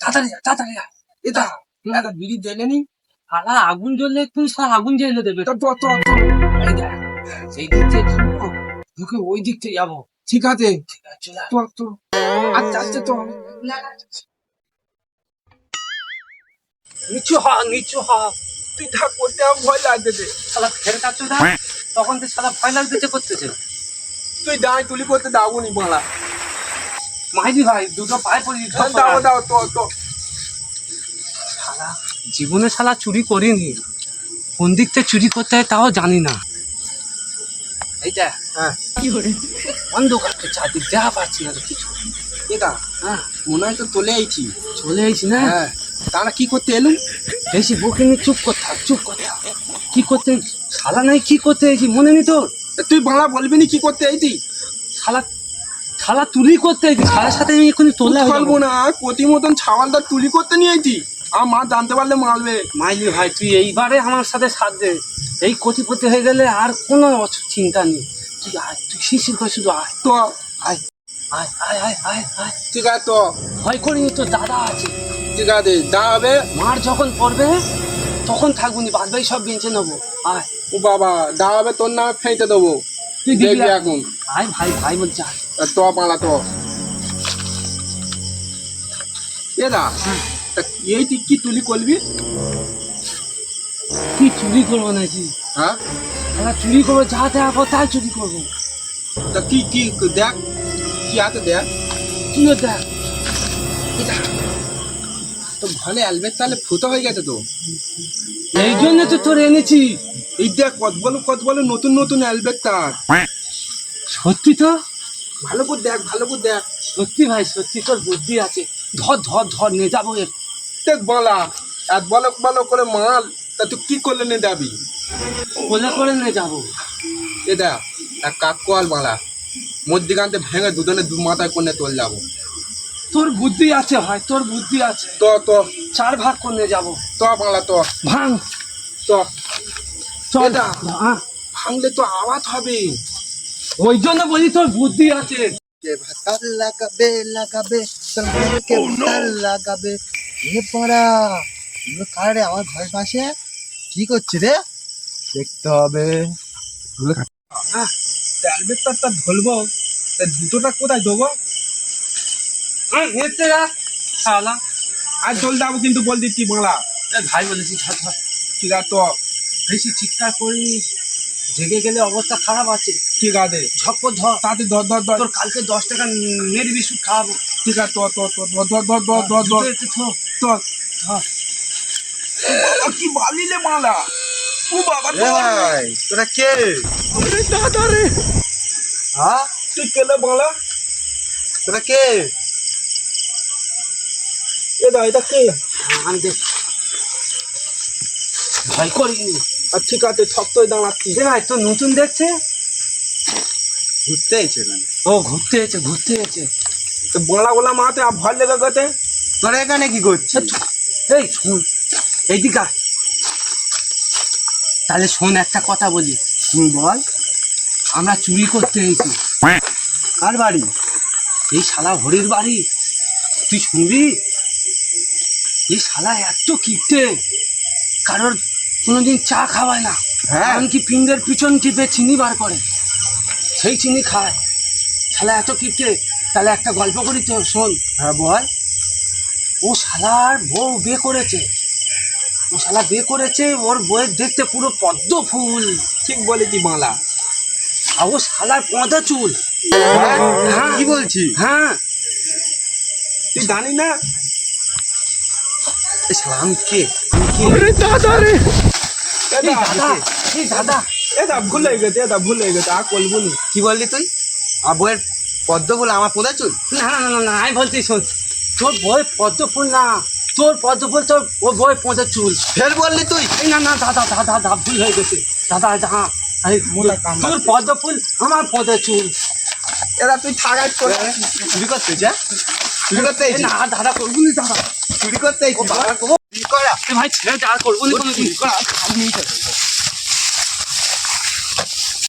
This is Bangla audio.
তাড়াতাড়ি যা, তাড়াতাড়ি যা। এটা একটা বিড়ি দেনে নি শালা আগুন জ্বললে একটু শালা আগুন জ্বেলে দেবে। তো তো তো তো। এই দেখ, সেই দিক থেকে ঢুকবো, ঢুকে ওই দিক থেকে যাবো। ঠিক আছে ঠিক আছে, চলে আয়। তো তো আচ্ছা আচ্ছা তো নিচু হ, নিচু হ। তুই থাক করতে আমার ভয় লাগতেছে। শালা ফের কাচ্ছ দা, তখন তো শালা ভয় লাগতেছে করতেছে। তুই দাঁড়াই তুলি করতে দাও নি বাংলা। মাইদি ভাই দুটো পায়ে পড়ি। দাও দাও তো তো। শালা জীবনে শালা চুরি করিনি, কোন দিক থেকে চুরি করতে হয় তাও জানি না। এইটা হ্যাঁ অন্ধকার তো চারদিক দেখা পাচ্ছি না তো কিছু। এটা হ্যাঁ মনে হয় তো তোলে আইছি। চলে এসেছি না। হ্যাঁ তারা কি করতে এলুম? বেশি বকে নি, চুপ করতে থাক, চুপ করতে থাক। কি করতে শালা নাই, কি করতে এসেছি মনে নি তোর? তুই বাংলা বলবি নি কি করতে আইতি? শালা শালা তুলি করতে এসেছি, শালার সাথে আমি এক্ষুনি তোলা বলবো না প্রতি মতন ছাওয়ালটা তুলি করতে নিয়ে আইতি। আমার মা জানতে পারলে মারবে। মাইলি ভাই তুই এইবারে আমার সাথে সাথ দে, এই কোটিপতি হয়ে গেলে আর কোনো চিন্তা নেই। তুই আয়, তুই শিশির করে শুধু আয়, তো আয় আয় আয় আয় আয় আয়। ঠিক আছে তো ভয় করিনি, তোর দাদা আছে। ঠিক আছে দাঁড়াবে। মার যখন পড়বে তখন থাকবনি, বাদ বাই সব বেঁচে নেবো। আয় ও বাবা দাঁড়াবে তোর নামে ফেঁটে দেবো। তুই দেখবি দিবি এখন। আয় ভাই, ভাই বলছে আয়। তো বাংলা তো এরা এই তুই কি তুলি করবি? কি চুরি করবো নাকি? হ্যাঁ আমরা চুরি করবো, যা দেখা পাবো তাই চুরি করবো। তা কি কি দেখ কি আছে দেখ। তুইও দেখ। এটা তো ভালো অ্যালবেট তাহলে ফুটো হয়ে গেছে তো। এই জন্য তো তোর এনেছি। এই দেখ কত বলো নতুন নতুন অ্যালবেট তার। সত্যি তো? ভালো করে দেখ ভালো করে দেখ। সত্যি ভাই, সত্যি তোর বুদ্ধি আছে। ধর ধর ধর, নিয়ে যাবো। দেখ বলা এত বলো করে মাল তা তুই কি করলে নে যাবি? কোলে করে নিয়ে যাবো। এ দেখ এক কাক কল মালা মধ্যিখানতে ভেঙে দুজনে দু মাথায় করে তোল যাবো। তোর বুদ্ধি আছে ভাই, তোর বুদ্ধি আছে। তো তো 4 ভাগ করে নিয়ে যাবো। তো বাংলা তো ভাঙ, তো চল। এটা হ্যাঁ, ভাঙলে তো আওয়াজ হবে। ওই জন্য বলি তোর বুদ্ধি আছে। কে ভাতার লাগাবে লাগাবে তোমার কে ভাতার লাগাবে এ পড়া এগুলো কার রে? আমার ঘরের পাশে কি করছে রে? দেখতে হবে। অ্যালবেট তারটা ধরবো তা জুতোটা কোথায় দেবো? হ্যাঁ, হেঁটে রাখ শালা। আর ধর যাবো কিন্তু বল দিচ্ছি বাংলা। এ ভাই বলেছি ধর ধর। ঠিক আছে তো বেশি চিৎকার করিস, জেগে গেলে অবস্থা খারাপ আছে। ঠিক আছে ঝপ্পর ধর। তাতে ধর ধর ধর। তোর কালকে 10 টাকা মেরি বিস্কুট খাওয়াবো। ঠিক আছে তো তো তো ধর ধর ধর ধর ধর ধর জুতো একটু ধর। ধর। বাবা কি বালিলে মালা। ও বাবা এ ভাই তোরা কে? দাদা রে হ্যাঁ তুই কেলে বাংলা? তোরা কে? এটা কে? আমি দেখ, ভয় করিনি। আর ঠিক আছে শক্ত দাঁড়াচ্ছি। দে ভাই, তোর নতুন দেখছে। ঘুরতে আইছে মানে? ও ঘুরতে এসেছে, ঘুরতে এসেছে। তো বাংলা মাতে আর ভয় লেগে গেছে। তোরা এখানে কি করছিস? এই শোন, এইদিকে আয়। তাহলে শোন একটা কথা বলি। বল। আমরা চুরি করতে এসেছি। কার বাড়ি? এই শালা হরির বাড়ি। তুই শুনবি? এই শালা এত কিপটে, কারোর কোনোদিন চা খাওয়ায় না। হ্যাঁ এমনকি পিণ্ডের পিছন টিপে চিনি বার করে, সেই চিনি খায়। শালা এত কিপটে। তাহলে একটা গল্প করি তো, শোন। হ্যাঁ বল। ও শালার বউ বিয়ে করেছে। ও শালা বিয়ে করেছে, ওর বউয়ের দেখতে পুরো পদ্ম ফুল। ঠিক বলেছি বাংলা। আর ও শালার পদা চুল। হ্যাঁ কি বলছিস? হ্যাঁ, তুই জানি না? এই শালা আমি কে? দাদা রে এই দাদা, এই দাদা। এটা ভুল হয়ে গেছে, এটা ভুল হয়ে গেছে, আর করবো নি। কি বললি তুই? আমার বইয়ের পদ্ম ফুল আমার পোদা চুল? না না না না, আমি বলছি শোন, তোর বউয়ের পদ্ম ফুল না, তোর পদ্ম ফুল, তোর ও বউয়ের পদা চুল। ফের বললি তুই? এই না না দাদা, দাদা দাদা ভুল হয়ে গেছে দাদা। হ্যাঁ, তোর পদ্ম ফুল, আমার পদা চুল। এরা তুই থাকাই করে চুরি করতে যা? চুরি করতে এই আইছিস? না দাদা, করবো নি দাদা। চুরি করতে ও আইছিস? বাবা, চুরি করা? এ ভাই ছেড়ে যা, করবো নি কোনোদিন। চুরি করা? আমি নিয়ে যাবো।